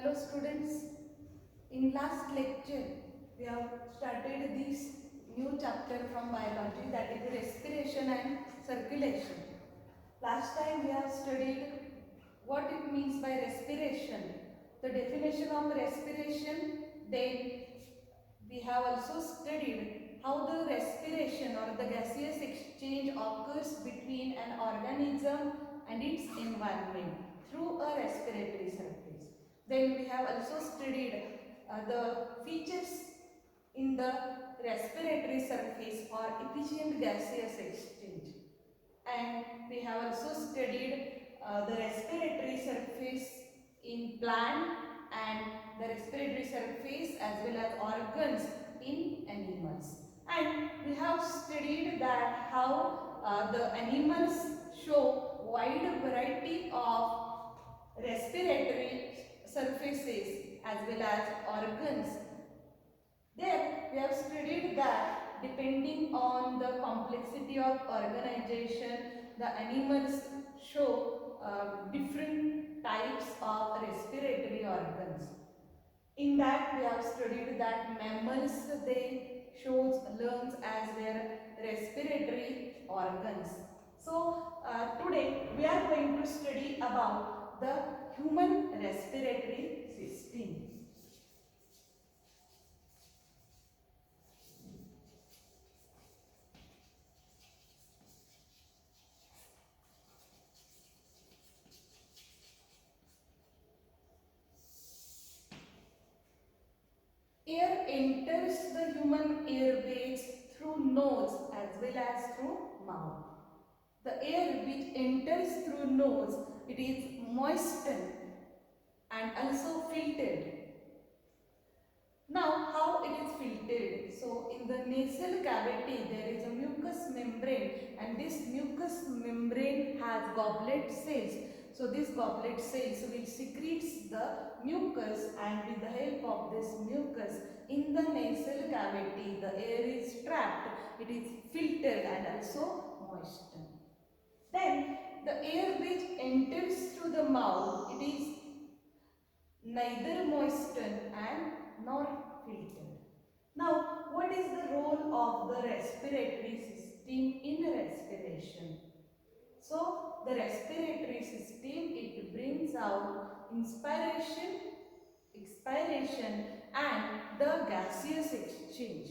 Hello students, in last lecture we have started this new chapter from biology, that is respiration and circulation. Last time we have studied what it means by respiration, the definition of respiration, then we have also studied how the respiration or the gaseous exchange occurs between an organism and its environment through a respiratory surface. Then we have also studied the features in the respiratory surface for efficient gaseous exchange. And we have also studied the respiratory surface in plant and the respiratory surface as well as organs in animals. And we have studied that how the animals show wide variety of respiratory surfaces as well as organs. There we have studied that depending on the complexity of organization, the animals show different types of respiratory organs. In that we have studied that mammals, they shows lungs as their respiratory organs. So today we are going to study about the human respiratory system. Air enters the human airways through nose as well as through mouth. The air which enters through nose, it is moistened and also filtered. Now, how it is filtered? So, in the nasal cavity, there is a mucous membrane, and this mucous membrane has goblet cells. So, this goblet cells will secrete the mucus, and with the help of this mucus in the nasal cavity, the air is trapped, it is filtered and also moistened. Then, the air which enters through the mouth, it is neither moistened and nor filtered. Now, what is the role of the respiratory system in respiration? So, the respiratory system, it brings out inspiration, expiration and the gaseous exchange.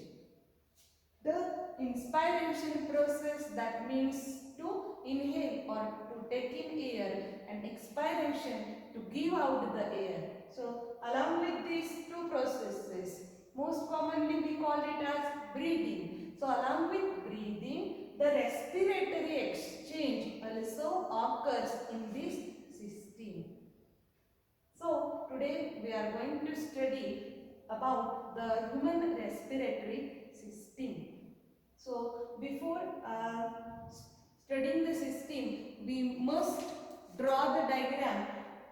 The inspiration process, that means to inhale or to take in air, and expiration to give out the air. So along with these two processes, most commonly we call it as breathing. So along with breathing, the respiratory exchange also occurs in this system. So today we are going to study about the human respiratory system. So before studying the system, we must draw the diagram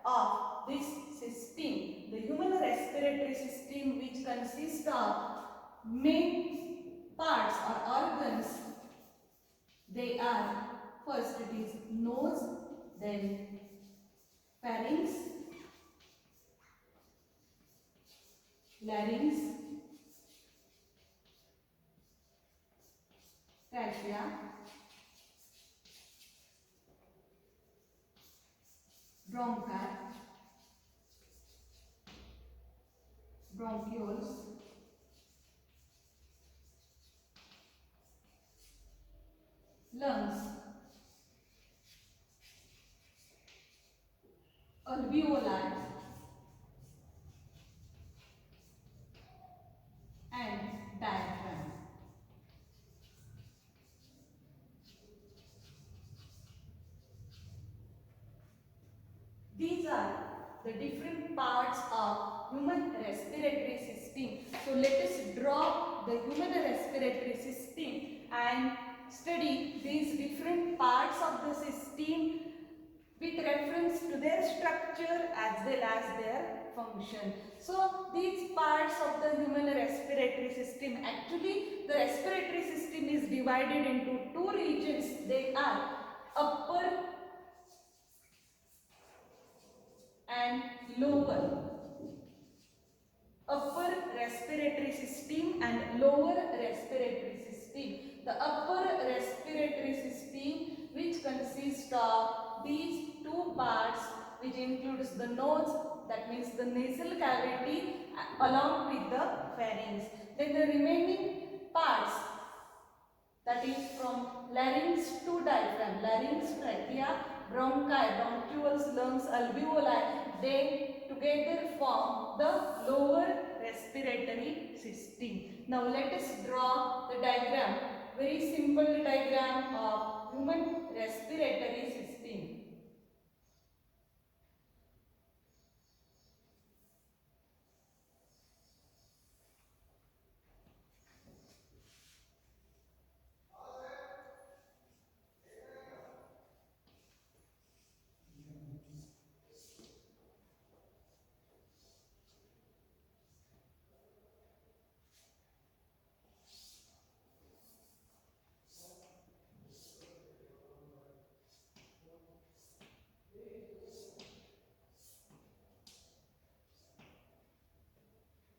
of this system. The human respiratory system, which consists of main parts or organs. They are, first it is nose, then pharynx, larynx, trachea, bronchi, bronchioles, lungs, alveoli, and diaphragm. These are the different parts of human respiratory system. So let us draw the human respiratory system and study these different parts of the system with reference to their structure as well as their function. So these parts of the human respiratory system, actually the respiratory system is divided into two regions. They are upper and lower. respiratory system and lower respiratory system. The upper respiratory system, which consists of these two parts, which includes the nose, that means the nasal cavity, along with the pharynx. Then the remaining parts, that is from larynx to diaphragm, larynx, trachea, bronchi, bronchioles, lungs, alveoli, they together form the lower respiratory system. Now let us draw the diagram, very simple diagram of human respiratory system.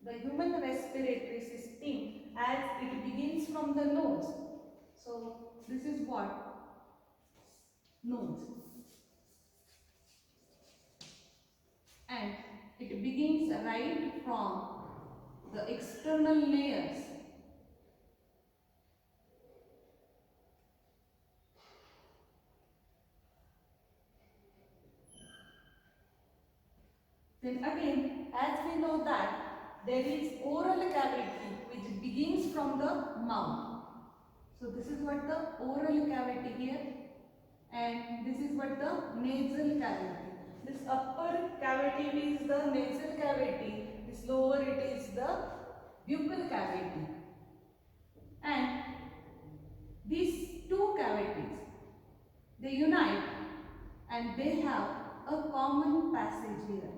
The human respiratory system, as it begins from the nose. So this is what? Nose. And it begins right from the external layers. Then again, as we know that there is oral cavity which begins from the mouth. So this is what the oral cavity here, and this is what the nasal cavity. This upper cavity is the nasal cavity, this lower it is the buccal cavity. And these two cavities, they unite and they have a common passage here.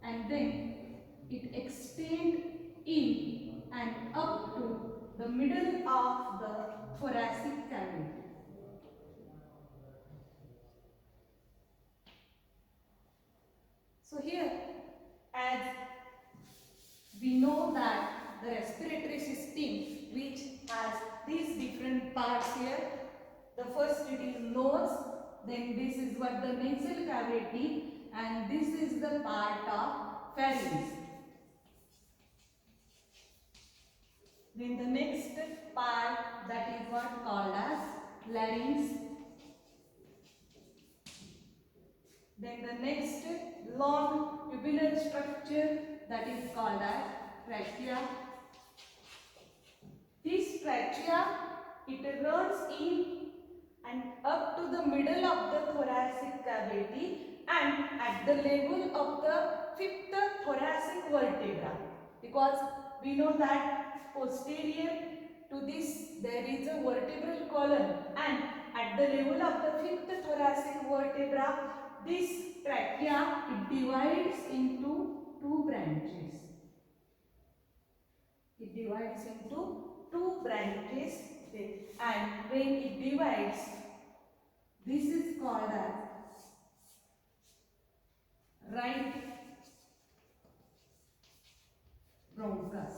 And then it extends in and up to the middle of the thoracic cavity. So here, as we know that the respiratory system, which has these different parts here, the first it is nose, then this is what the nasal cavity, and this is the part of pharynx. Then the next part, that is what called as larynx. Then the next long tubular structure, that is called as trachea. This trachea, it runs in and up to the middle of the thoracic cavity and at the level of the fifth thoracic vertebra, because we know that posterior to this there is a vertebral column, and at the level of the fifth thoracic vertebra, this trachea, it divides into two branches. It divides into two branches, and when it divides, this is called as right bronchus.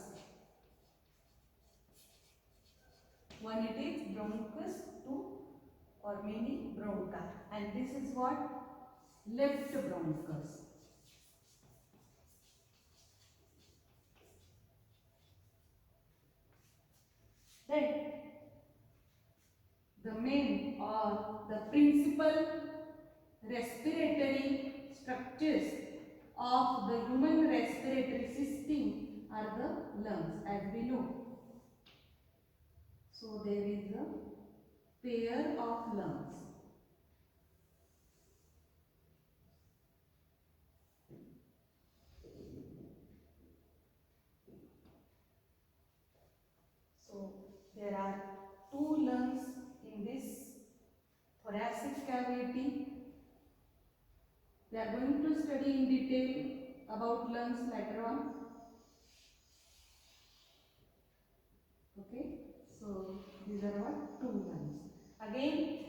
One it is bronchus, two or many bronchi, and this is what? Left bronchus. Then the main or the principal respiratory structures of the human respiratory system are the lungs, as we know. So there is a pair of lungs. So there are two lungs in this thoracic cavity. We are going to study in detail about lungs later on. Okay, so These are what? Two lungs. Again,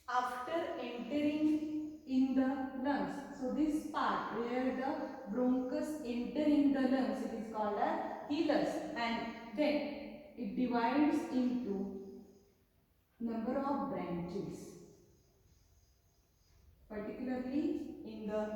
after entering in the lungs, so this part where the bronchus enter in the lungs, it is called as hilus, and then it divides into number of branches. Particularly in the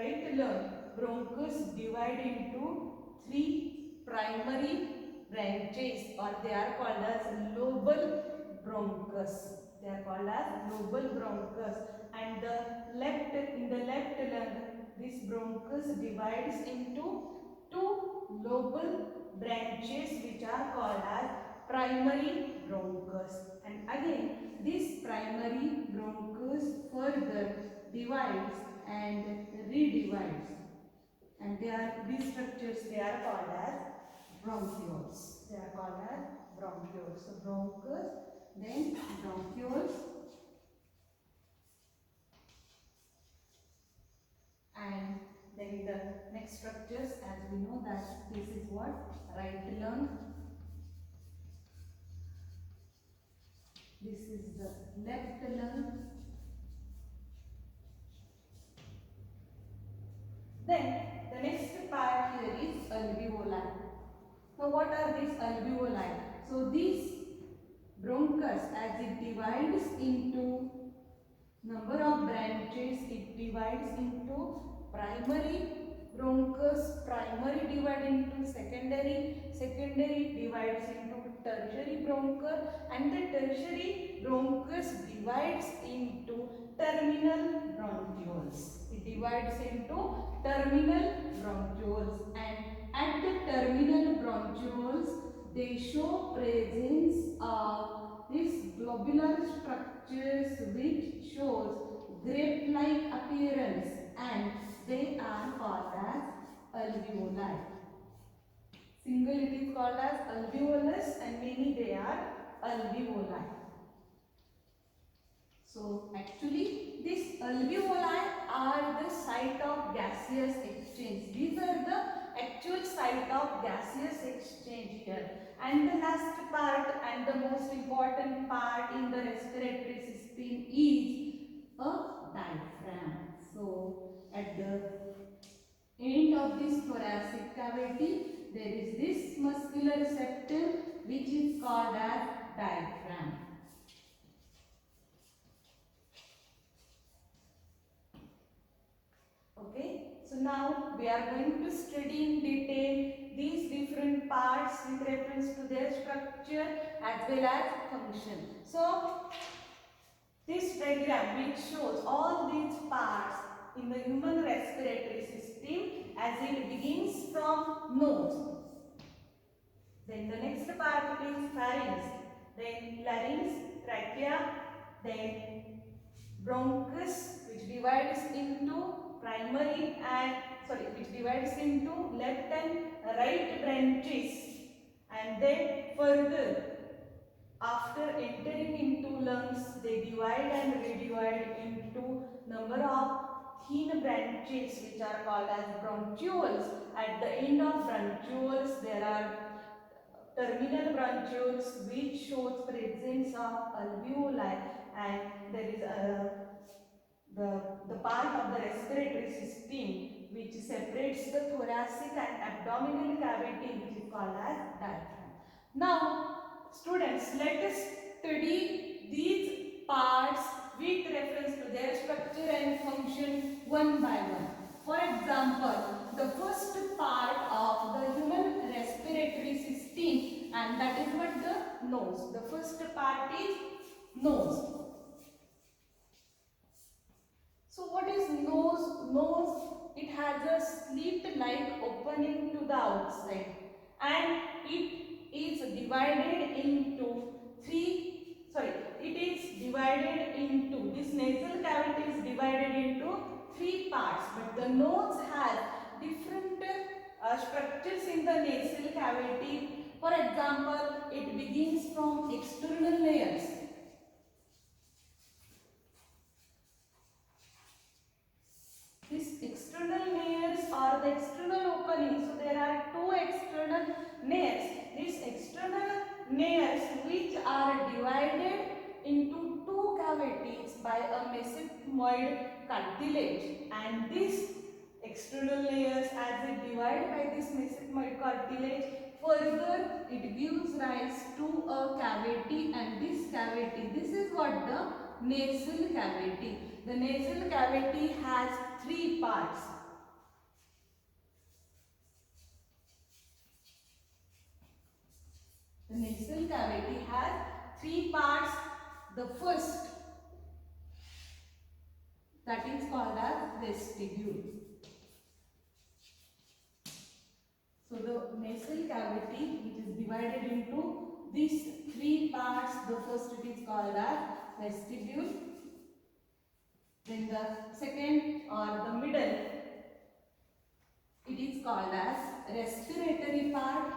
right lung, bronchus divide into three primary branches, or they are called as lobal bronchus. They are called as lobal bronchus. And in the left lung, this bronchus divides into two lobal branches which are called as primary bronchus. And again, this primary bronchus further divides and redivides, and these structures they are called as bronchioles. They are called as bronchioles. So bronchus, then bronchioles, and then the next structures, as we know that this is what? Right lung. This is the left lung. Then the next part here is alveoli. Now what are these alveoli? So these bronchus, as it divides into number of branches, it divides into primary bronchus, primary divide into secondary, secondary divides into tertiary bronchus, and the tertiary bronchus divides into terminal bronchioles. It divides into terminal bronchioles, and at the terminal bronchioles they show presence of these globular structures which shows grape-like appearance, and they are called as alveoli. Single it is called as alveolus, and many they are alveoli. So actually these alveoli are the site of gaseous exchange. These are the actual site of gaseous exchange here. And the last part and the most important part in the respiratory system is a diaphragm. So at the end of this thoracic cavity there is this muscular septum which is called as diaphragm. Okay, so now we are going to study in detail these different parts with reference to their structure as well as function. So this diagram which shows all these parts in the human respiratory system, as it begins from nose. Then the next part is pharynx, then larynx, trachea, then bronchus which divides into primary and which divides into left and right branches, and then further after entering into lungs they divide and redivide into number of thin branches which are called as bronchioles. At the end of bronchioles there are terminal bronchioles which shows presence of alveoli, and there is the part of the respiratory system which separates the thoracic and abdominal cavity which is called as diaphragm. Now students, let us study these parts with reference to their structure and function one by one. For example, the first part of the human respiratory system, and that is what? The nose. The first part is nose. So what is nose? Nose, it has a slit-like opening to the outside, and it is divided into this nasal cavity is divided into three parts, but the nose has different structures in the nasal cavity. For example, it begins from external layers. These external layers are the external openings. So there are two external layers. These external nares which are divided into two cavities by a mesenteroid cartilage, and this external layers, as it divided by this mesenteroid cartilage, further it gives rise to a cavity, and this cavity, this is what the nasal cavity. The nasal cavity has three parts. The nasal cavity has three parts. The first, that is called as vestibule. So the nasal cavity, which is divided into these three parts. The first, it is called as vestibule. Then the second, or the middle, it is called as respiratory part.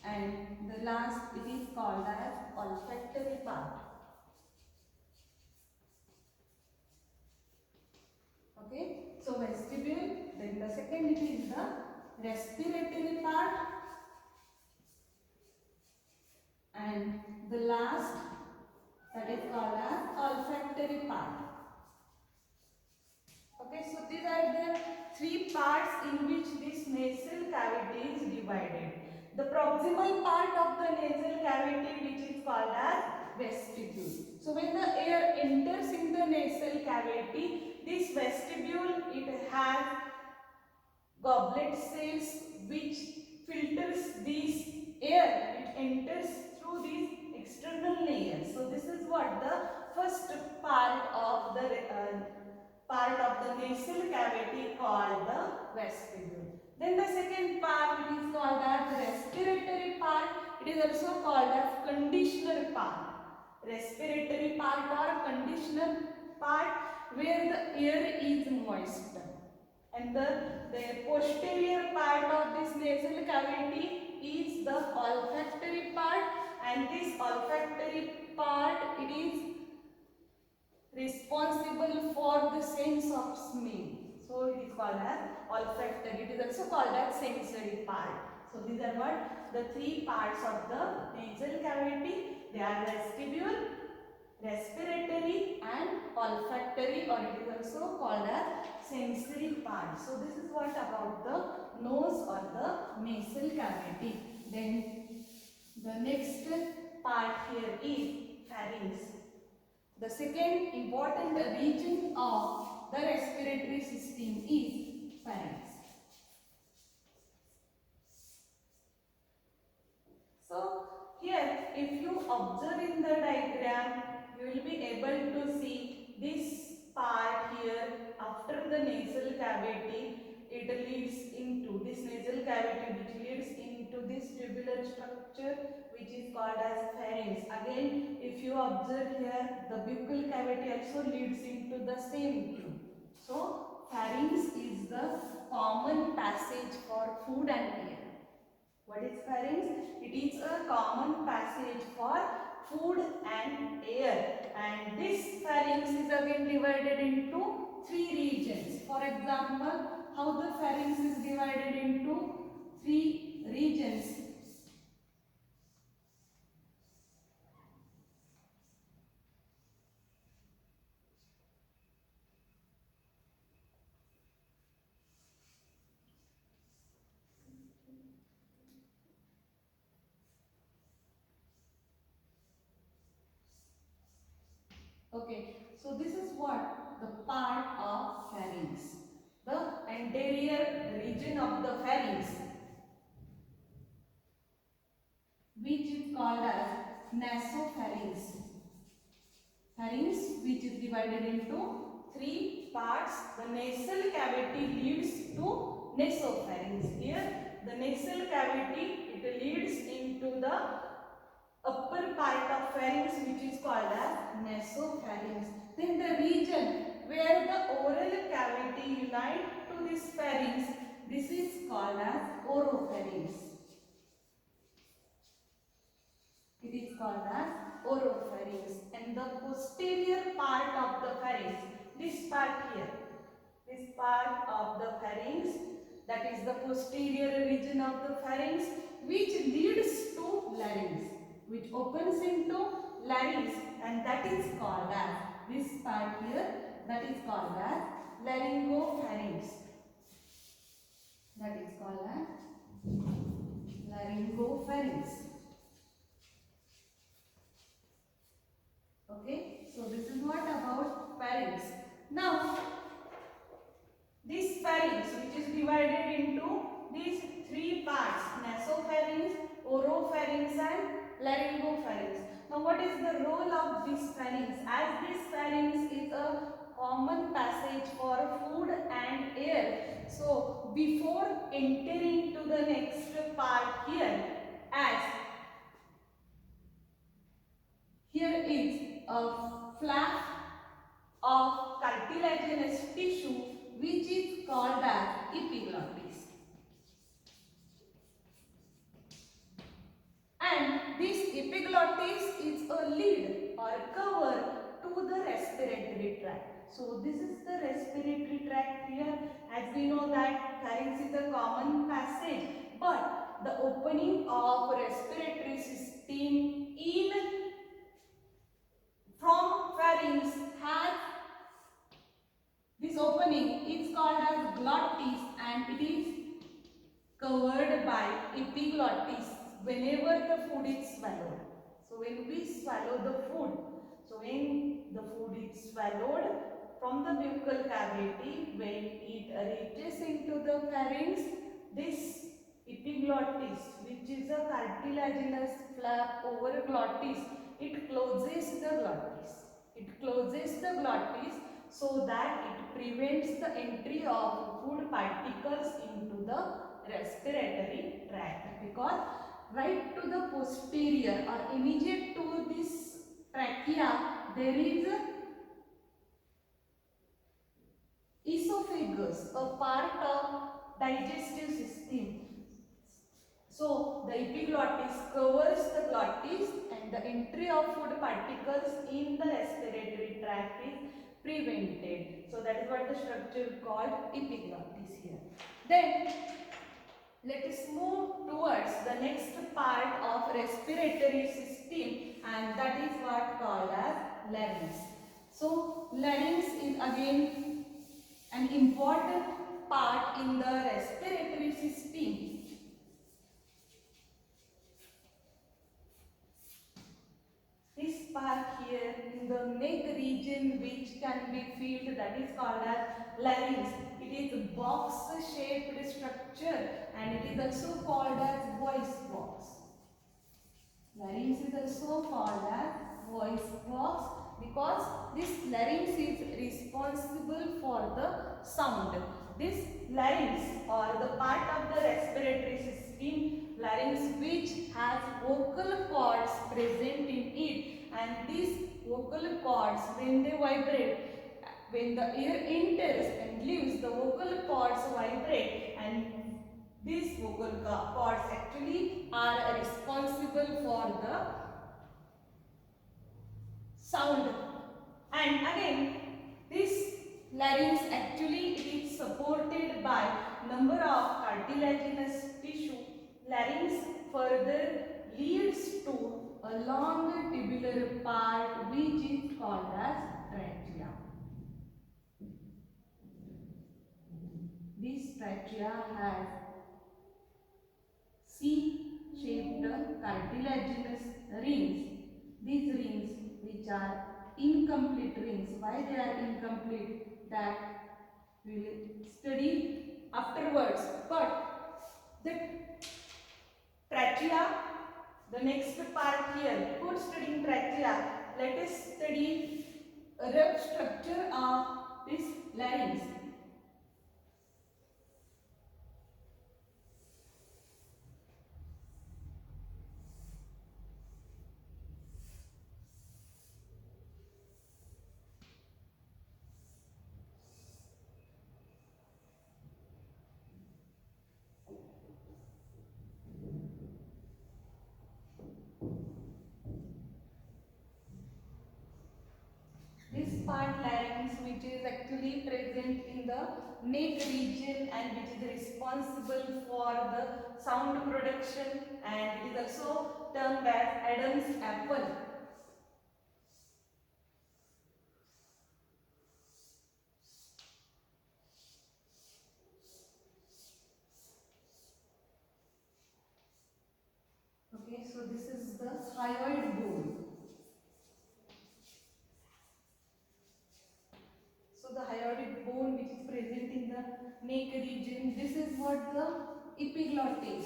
And the last, it is called as olfactory part. Okay, so vestibule, then the second, it is the respiratory part, and the last, that is called as olfactory part. Okay, so these are the three parts in which this nasal cavity is divided. The proximal part of the nasal cavity, which is called as vestibule. So when the air enters in the nasal cavity, this vestibule, it has goblet cells which filters this air. It enters through these external layers. So this is what the first part of the nasal cavity called the vestibule. Then the second part, it is called as the respiratory part. It is also called as conditioner part. Respiratory part or conditioner part, where the air is moist. And the posterior part of this nasal cavity is the olfactory part, and this olfactory part, it is responsible for the sense of smell. So it is called as olfactory. It is also called as sensory part. So these are what the three parts of the nasal cavity. They are vestibule, respiratory and olfactory, or it is also called as sensory part. So this is what about the nose or the nasal cavity. Then the next part here is pharynx. The second important region of the respiratory system is pharynx. So here, if you observe in the diagram, you will be able to see this part here. After the nasal cavity, it leads into this nasal cavity, which leads into this tubular structure, which is called as pharynx. Again, if you observe here, the buccal cavity also leads into the same tube. So pharynx is the common passage for food and air. What is pharynx? It is a common passage for food and air, and this pharynx is again divided into three regions. For example, how the pharynx is divided into three regions. Okay, so this is what the part of pharynx. The anterior region of the pharynx, which is called as nasopharynx. Pharynx, which is divided into three parts. The nasal cavity leads to nasopharynx. Here, the nasal cavity, it leads into the upper part of pharynx, which is called as nasopharynx. Then the region where the oral cavity unites to this pharynx, this is called as oropharynx. It is called as oropharynx. And the posterior part of the pharynx, this part here, this part of the pharynx, that that is the posterior region of the pharynx, which leads to larynx, which opens into larynx, and that is called as, this part here, that is called as laryngopharynx. That is called as laryngopharynx. Okay, so this is what about pharynx. Now, this pharynx, which is divided into these three parts, nasopharynx, oropharynx and laryngopharynx. Now, what is the role of this pharynx? As this pharynx is a common passage for food and air. So, before entering to the next part here, as here is a flap of cartilaginous tissue which is called as epiglottis. And this epiglottis is a lid or cover to the respiratory tract. So this is the respiratory tract here. As we know that pharynx is a common passage, but the opening of respiratory system in from pharynx has this opening is called as glottis, and it is covered by epiglottis whenever the food is swallowed. So when we swallow the food, so when the food is swallowed from the buccal cavity, when it reaches into the pharynx, this epiglottis, which is a cartilaginous flap over glottis, it closes the glottis. It closes the glottis so that it prevents the entry of food particles into the respiratory tract, because right to the posterior or immediate to this trachea there is a esophagus, a part of digestive system. So the epiglottis covers the glottis and the entry of food particles in the respiratory tract is prevented. So that is what the structure called epiglottis here. Then let us move towards the next part of respiratory system, and that is what called as larynx. So larynx is again an important part in the respiratory system. This part here in the neck region which can be filled, that is called as larynx. It is a box shaped structure and it is also called as voice box. Larynx is also called as voice box because this larynx is responsible for the sound. This larynx or the part of the respiratory system, larynx, which has vocal cords present in it, and these vocal cords, when they vibrate, when the air enters and leaves, the vocal cords vibrate, and these vocal cords actually are responsible for the sound. And again, this larynx actually is supported by number of cartilaginous tissue. Larynx further leads to a long tubular part which is called as trachea. This trachea has C-shaped cartilaginous rings. These rings, which are incomplete rings. Why they are incomplete? That we will study afterwards. But the trachea, the next part here, before studying trachea, let us study a rough structure of this larynx. This part larynx, which is actually present in the neck region and which is responsible responsible for the sound production, and it is also termed as Adam's apple. Okay, so this is the hyoid bone. So the hyoid bone which is present in the neck region, this is what the epiglottis.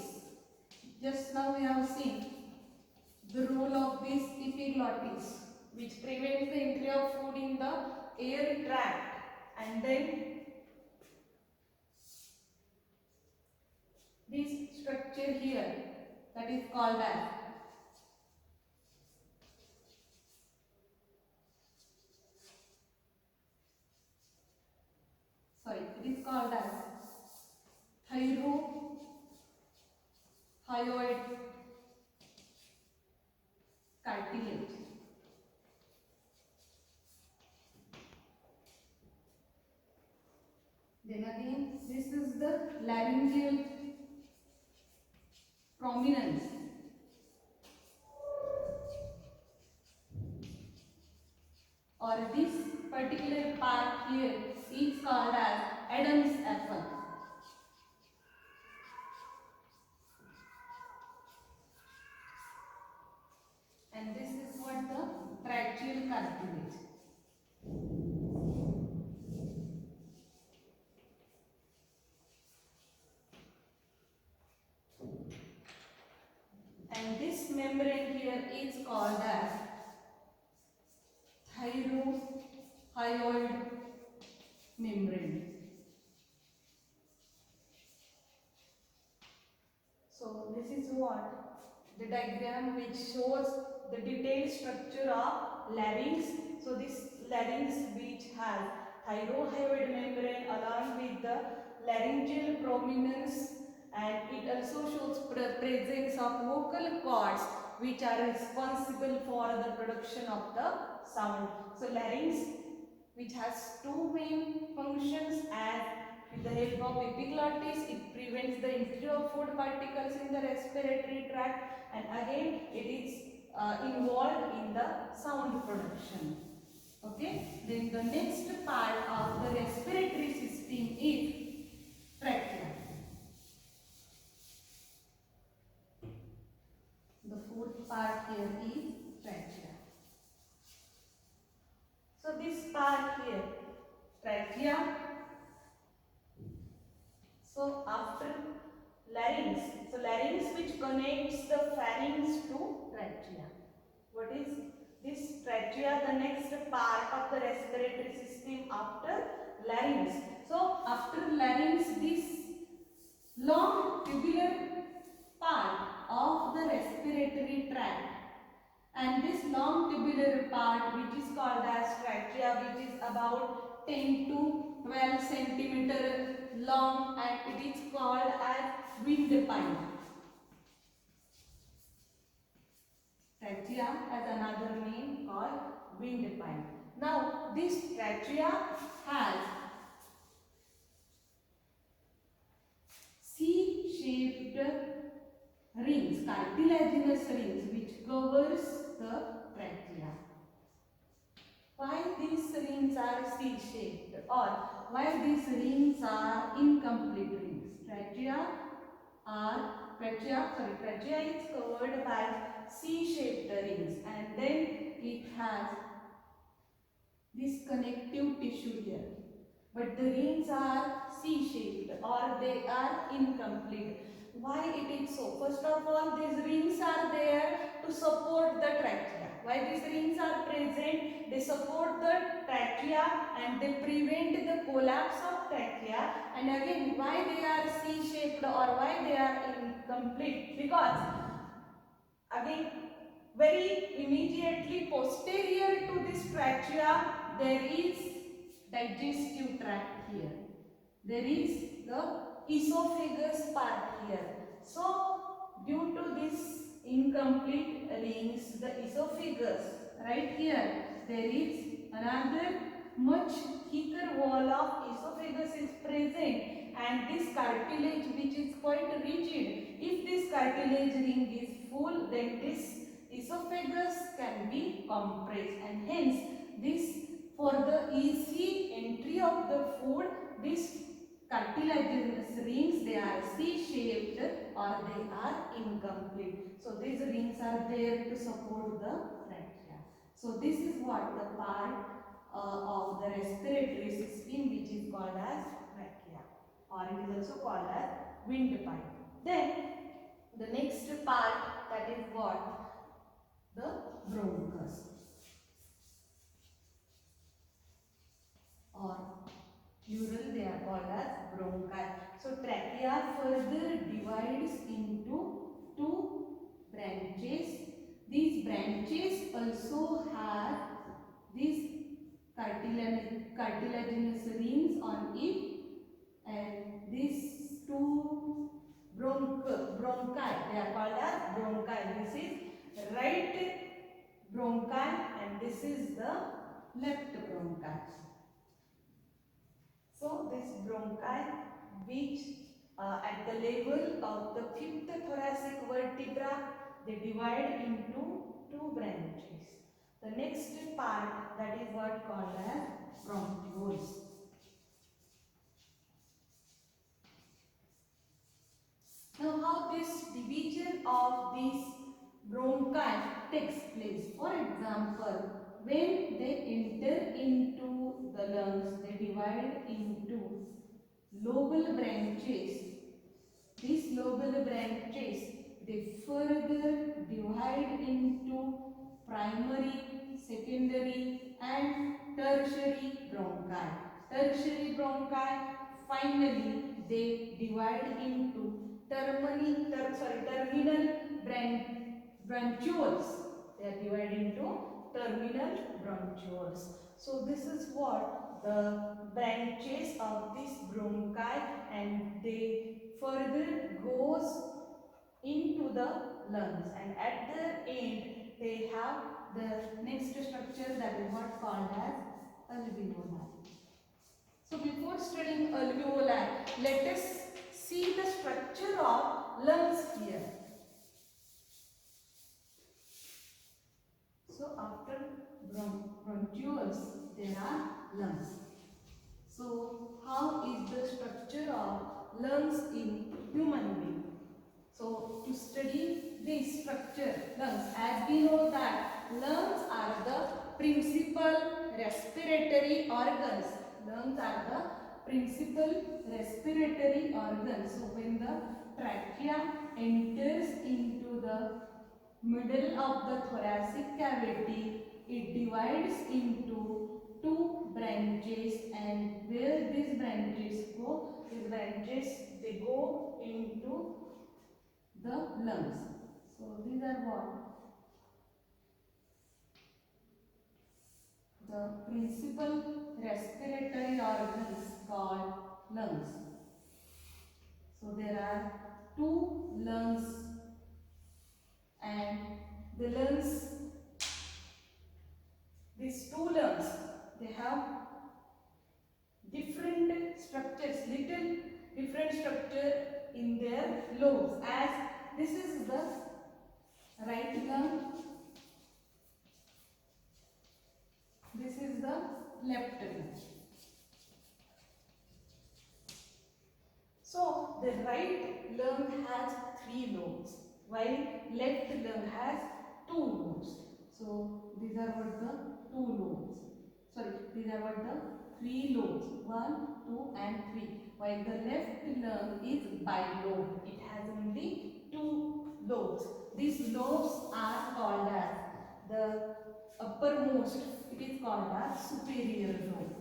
Just now we have seen the role of this epiglottis, which prevents the entry of food in the air tract, and then this structure here, that is called as it is called as thyrohyoid cartilage. Then again, this is the laryngeal prominence. Or this particular part here is called as Adam's apple. And this is what the tracheal cartilage. And this membrane here is called as thyrohyoid membrane. So this is what the diagram which shows the detailed structure of larynx. So this larynx which has thyrohyoid membrane along with the laryngeal prominence, and it also shows presence of vocal cords which are responsible for the production of the sound. So larynx, which has two main functions, as with the help of epiglottis, it prevents the entry of food particles in the respiratory tract, and again it is involved in the sound production. Okay, then the next part of the respiratory system is trachea. The fourth part here is trachea. So this part here, trachea. So after larynx, so larynx which connects the pharynx to trachea. What is this trachea? The next part of the respiratory system after larynx. So after larynx, this long tubular part of the respiratory tract, and this long tubular part which is called as trachea, which is about 10 to 12 centimeter long, and it is called as windpipe. Trachea has another name called windpipe. Now this trachea has C-shaped rings, cartilaginous rings, which covers the trachea. Why these rings are C-shaped, or why these rings are incomplete rings? Trachea is covered by C-shaped rings, and then it has this connective tissue here. But the rings are C-shaped, or they are incomplete. Why it is so? First of all, these rings are there to support the trachea. Why these rings are present? They support the trachea and they prevent the collapse of trachea. And again, why they are C-shaped or why they are incomplete? Because again, very immediately posterior to this trachea, there is digestive tract here. There is the esophagus part here. So due to this incomplete rings, the esophagus right here, there is another much thicker wall of esophagus is present, and this cartilage which is quite rigid. If this cartilage ring is full, then this esophagus can be compressed, and hence this, for the easy entry of the food, this cartilaginous rings, they are C-shaped or they are incomplete. So these rings are there to support the trachea. So this is what the part of the respiratory system which is called as trachea, or it is also called as windpipe. Then the next part, that is what? The bronchus, or plural they are called as bronchi. So trachea further divides into two branches. These branches also have these cartilaginous rings on it, and these two bronchi, they are called as bronchi. This is right bronchi and this is the left bronchi. So this bronchi, which at the level of the fifth thoracic vertebra, they divide into two branches. The next part, that is what called as bronchioles. Now how this division of these bronchi takes place? For example, when they enter into the lungs, they divide into lobal branches. These lobal branches, they further divide into primary, secondary and tertiary bronchi. Tertiary bronchi, finally they divide into terminal bronchioles. They are divided into terminal bronchioles. So this is what the branches of this bronchi, and they further goes into the lungs, and at the end they have the next structure, that is what called as alveoli. So before studying alveoli, let us see the structure of lungs here. So after bronchioles, there are lungs. So how is the structure of lungs in human being? So to study this structure, lungs, as we know that lungs are the principal respiratory organs. Lungs are the principal respiratory organs. So when the trachea enters into the middle of the thoracic cavity, it divides into two branches, and where these branches go, they go into the lungs. So these are what? The principal respiratory organs called lungs. So there are two lungs, and the lungs, these two lungs, they have different structures, little different structure in their lobes. As this is the right lung, this is the left lung. So the right lung has three lobes, while left lung has two lobes. So these are what the two lobes. Sorry, these are what the three lobes. 1, 2 and 3. While the left lung is bilobed. It has only two lobes. These lobes are called as the uppermost. It is called as superior lobe.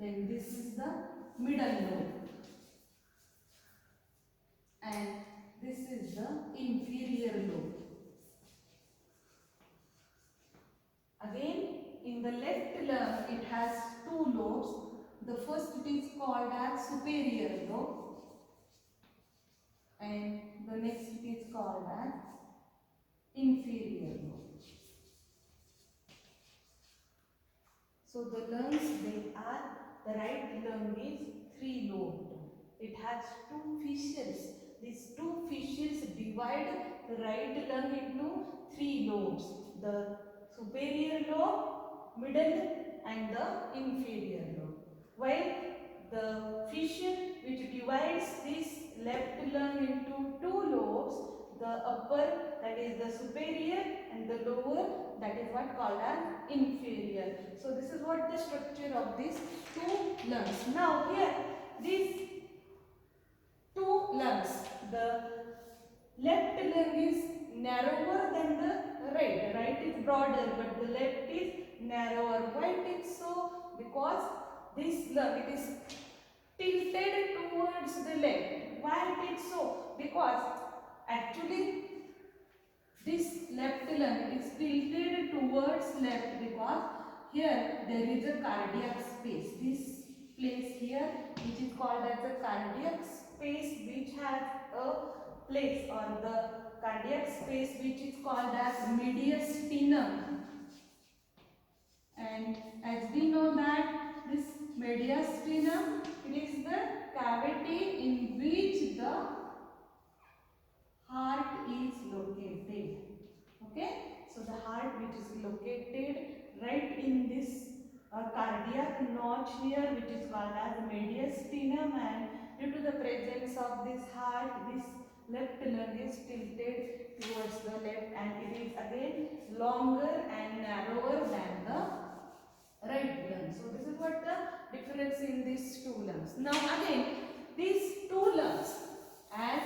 Then this is the middle lobe, and this is the inferior lobe. Again, in the left lung, it has two lobes. The first, it is called as superior lobe, and the next it is called as inferior lobe. So the lungs, they are, the right lung is three lobed. It has two fissures. These two fissures divide the right lung into three lobes. The superior lobe, middle and the inferior lobe. While the fissure which divides this left lung into two lobes, the upper, that is the superior, and the lower, that is what called as inferior. So this is what the structure of these two lungs. Now here these two lungs, the left lung is narrower than the right. Right is broader but the left is narrower. Why it is so? Because this lung, it is tilted towards the left. Why it is so? Because actually this left lung is tilted towards left because here there is a cardiac space. This place here, which is called as the cardiac space, which has a place, or the cardiac space which is called as mediastinum. And as we know that this mediastinum, it is the cavity in which the heart is located. Okay, so the heart which is located right in this cardiac notch here, which is called as mediastinum, and due to the presence of this heart, this left lung is tilted towards the left, and it is again longer and narrower than the right lung. So this is what the difference in these two lungs. Now again, these two lungs, as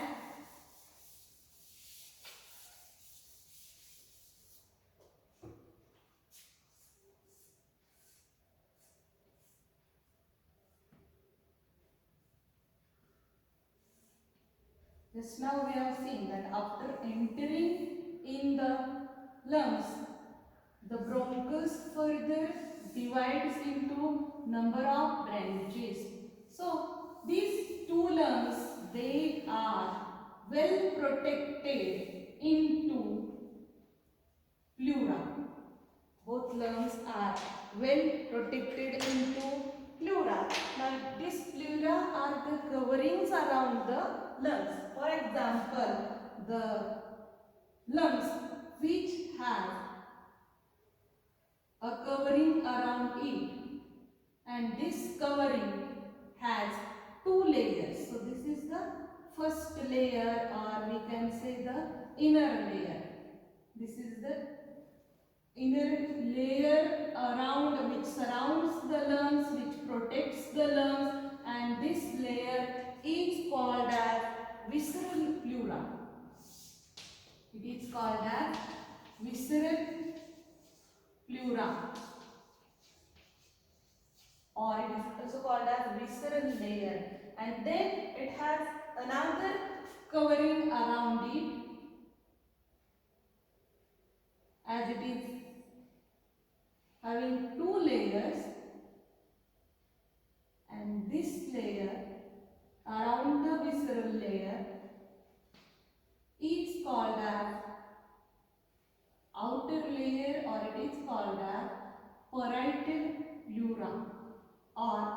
just now we have seen that after entering in the lungs, the bronchus further divides into number of branches. So these two lungs, they are well protected into pleura. Both lungs are well protected into pleura. Now these pleura are the coverings around the lungs. For example, the lungs which have a covering around it, and this covering has two layers. So this is the first layer, or we can say the inner layer. This is the inner layer around, which surrounds the lungs, which protects the lungs, and this layer is called as visceral pleura. It is called as visceral pleura, or it is also called as visceral layer. And then it has another covering around it, as it is having two layers, and this layer around the visceral layer is called as outer layer, or it is called as parietal pleura or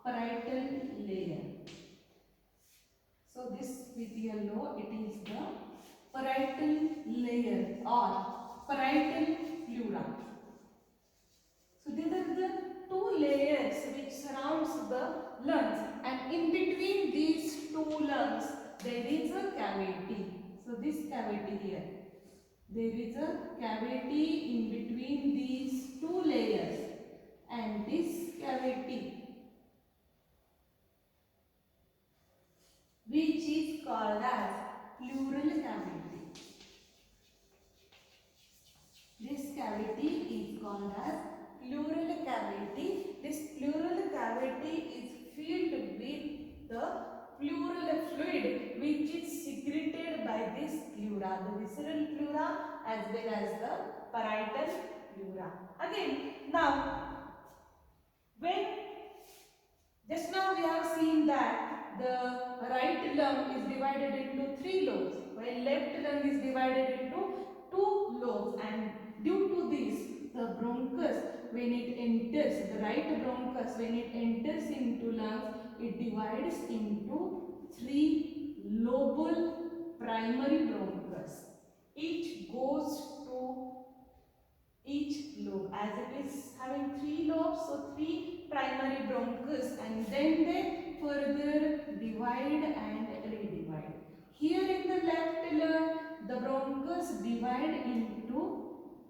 parietal layer. So this with yellow, it is the parietal layer or parietal pleura. So these are the two layers which surrounds the lungs, and in between these two lungs there is a cavity. So this cavity here, there is a cavity in between these two layers, and this cavity, which is called as pleural cavity. This cavity is called as pleural cavity. This pleural cavity is filled with the pleural fluid, which is secreted by this pleura, the visceral pleura as well as the parietal pleura. Again, now when just now we have seen that the right lung is divided into three lobes, while left lung is divided into two lobes, and due to this, the bronchus, when it enters, the right bronchus, when it enters into lungs, it divides into three lobal primary bronchus. Each goes to each lobe, as it is having three lobes, so three primary bronchus, and then they further divide and redivide. Here in the left lung, the bronchus divide into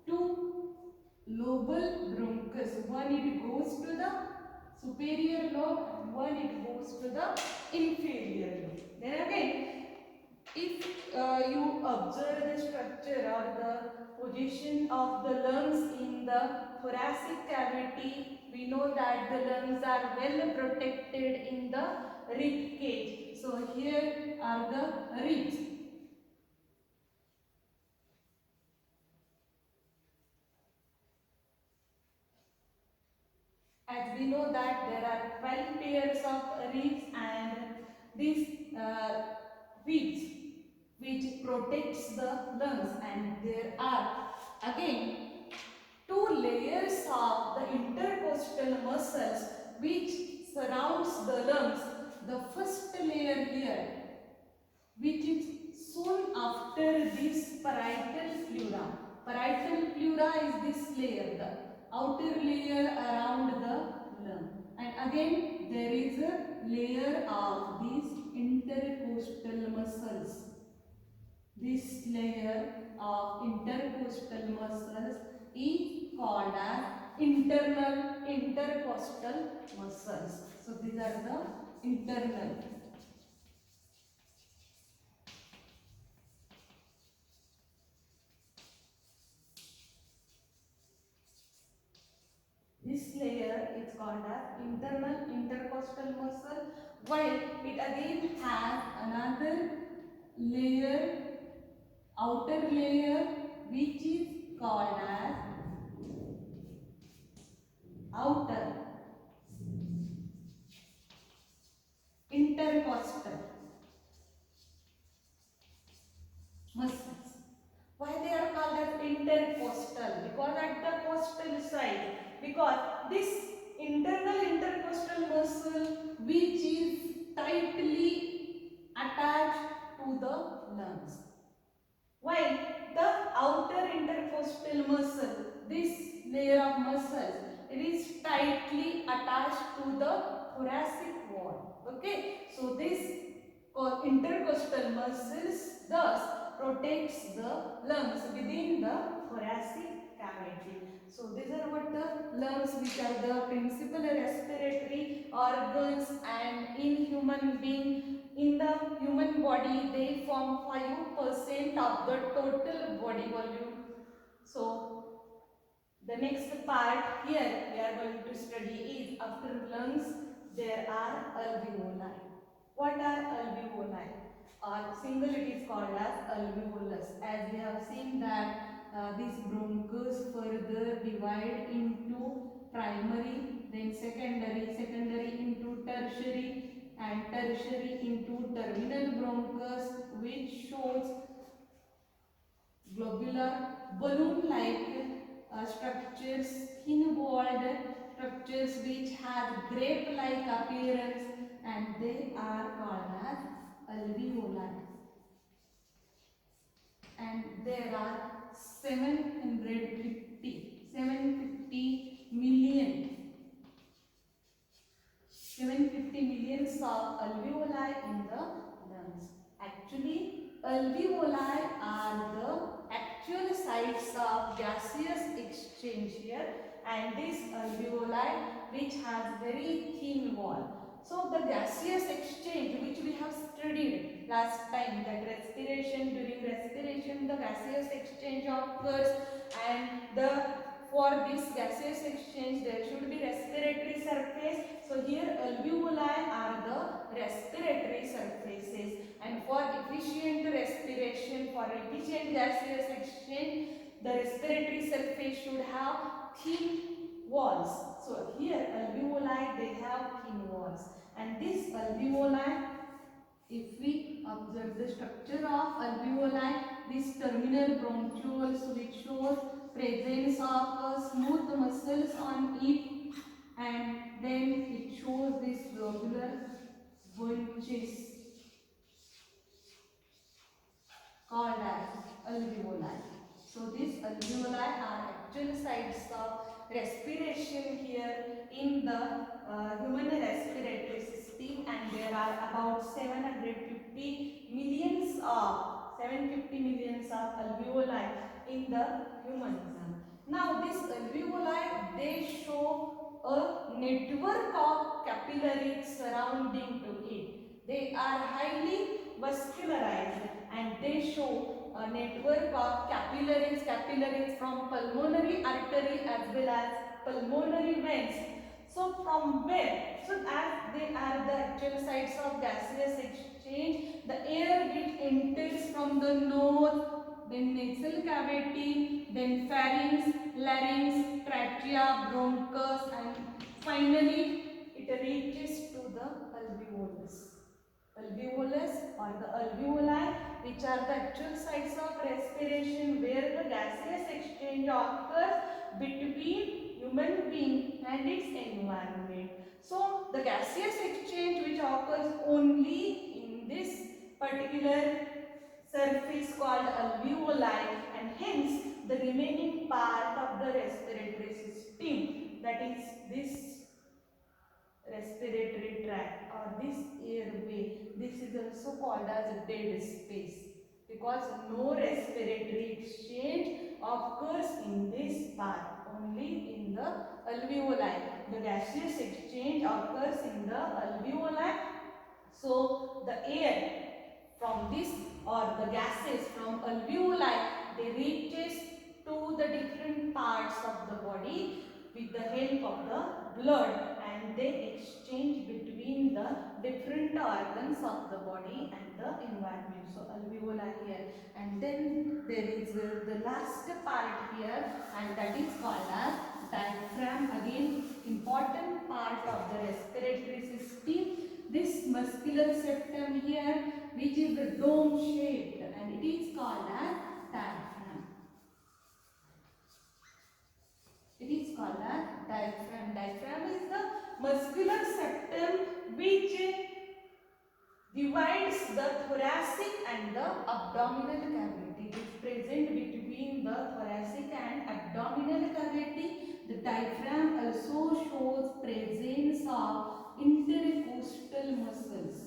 two lobal bronchus. One it goes to the superior lobe and one it goes to the inferior lobe. Then again, if you observe the structure or the position of the lungs in the thoracic cavity, we know that the lungs are well protected in the rib cage. So here are the ribs. As we know that there are 12 pairs of ribs, and these ribs which protects the lungs, and there are again two layers of the intercostal muscles which surrounds the lungs. The first layer here, which is soon after this parietal pleura. Parietal pleura is this layer, the outer layer around the lung. And again there is a layer of these intercostal muscles. This layer of intercostal muscles is called as internal intercostal muscles. So these are the internal. This layer is called as internal intercostal muscle, while it again has another layer, outer layer, which is called as outer intercostal muscles. Why they are called as intercostal? Because at the costal side, because this internal intercostal muscle which is tightly attached to the lungs, while the outer intercostal muscle, this layer of muscles, it is tightly attached to the thoracic wall. Okay, so this intercostal muscles thus protects the lungs within the thoracic cavity. So these are what the lungs, which are the principal respiratory organs, and in human being, in the human body, they form 5% of the total body volume. So the next part here we are going to study is, after lungs there are alveoli. What are alveoli? Or single it is called as alveolus. As we have seen that these bronchus further divide into primary, then secondary, secondary into tertiary, and tertiary into terminal bronchus, which shows globular balloon-like structures, thin-walled structures which have grape-like appearance, and they are called as alveoli. And there are 750 millions of alveoli in the lungs. Actually, alveoli are the actual sites of gaseous exchange here, and this alveoli which has very thin wall. So the gaseous exchange which we have studied last time, that respiration, during respiration the gaseous exchange occurs, and the for this gaseous exchange there should be respiratory surface. So here alveoli are the respiratory surfaces, and for efficient respiration, for efficient gaseous exchange, the respiratory surface should have thin walls. So here alveoli, they have thin walls, and this alveoli, if we observe the structure of alveoli, this terminal bronchioles which shows presence of smooth muscles on it, and then it shows this globular bunches called as alveoli. So these alveoli are actual sites of respiration here in the human respiratory system, and there are about 750 millions of alveoli in the humanism. Now these alveoli, they show a network of capillaries surrounding to it. They are highly vascularized and they show a network of capillaries from pulmonary artery as well as pulmonary veins. So from where? So as they are the actual sites of gaseous exchange, the air it enters from the nose, then nasal cavity, then pharynx, larynx, trachea, bronchus, and finally it reaches to the alveolus. Alveolus or the alveoli, which are the actual sites of respiration where the gaseous exchange occurs between human being and its environment. So the gaseous exchange which occurs only in this particular surface called alveoli, and hence the remaining part of the respiratory system, that is this respiratory tract or this airway, this is also called as dead space, because no respiratory exchange occurs in this part, only in the alveoli. The gaseous exchange occurs in the alveoli. So the air from this or the gases from alveoli, they reaches to the different parts of the body with the help of the blood, and they exchange between the different organs of the body and the environment. So alveoli here, and then there is the last part here, and that is called as diaphragm. Again, important part of the respiratory system. This muscular septum here, which is the dome shaped, and it is called as diaphragm. It is called as diaphragm. Diaphragm is the muscular septum which divides the thoracic and the abdominal cavity. It is present between the thoracic and abdominal cavity. The diaphragm also shows presence of intercostal muscles.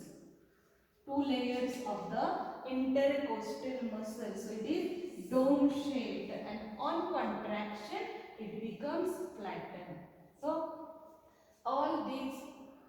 Two layers of the intercostal muscles. So it is dome shaped, and on contraction it becomes flattened. So all these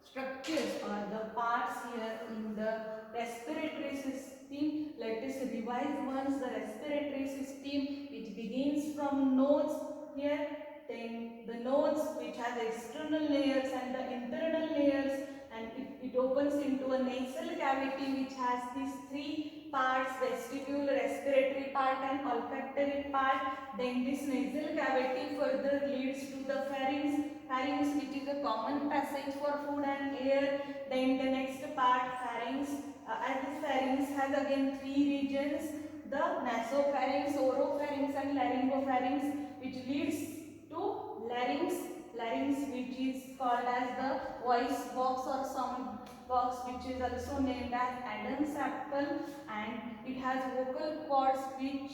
structures or the parts here in the respiratory system, let us revise once. The respiratory system, it begins from nose here, then the nose which has external layers and the internal layers, and it opens into a nasal cavity which has these three parts: vestibule, respiratory part and olfactory part. Then this nasal cavity further leads to the pharynx which is a common passage for food and air. Then the next part, pharynx, as this pharynx has again three regions: the nasopharynx, oropharynx and laryngopharynx, which leads to larynx which is called as the voice box or sound box, which is also named as Adam's apple, and it has vocal cords which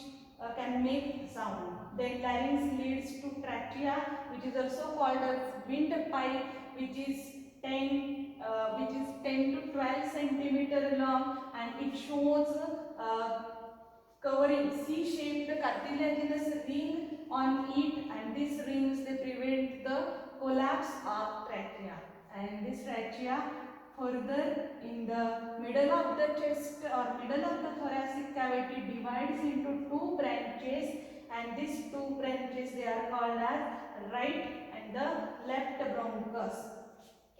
can make sound. Then larynx leads to trachea, which is also called as windpipe, which is 10 to 12 centimeter long, and it shows covering C-shaped cartilaginous ring on it, and these rings, they prevent the collapse of trachea. And this trachea further in the middle of the chest or middle of the thoracic cavity divides into two branches, and these two branches, they are called as right and the left bronchus.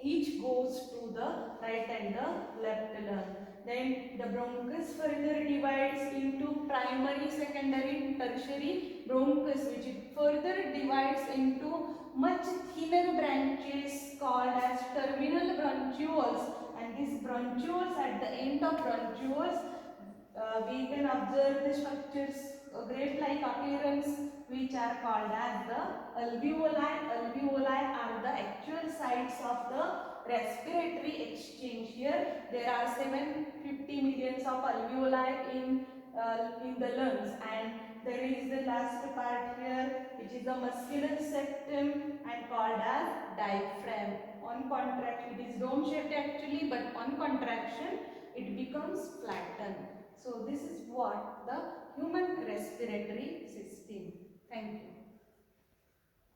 Each goes to the right and the left lung. Then the bronchus further divides into primary, secondary, tertiary bronchus, which it further divides into much thinner branches called as terminal bronchioles. And these bronchioles, at the end of bronchioles, we can observe the structures, grape-like appearance which are called as the alveoli. Alveoli are the actual sites of the respiratory exchange. Here there are 750 millions of alveoli in the lungs, and there is the last part here which is the muscular septum and called as diaphragm. On contraction, it is dome shaped actually, but on contraction it becomes flattened. So this is what the human respiratory system. Thank you.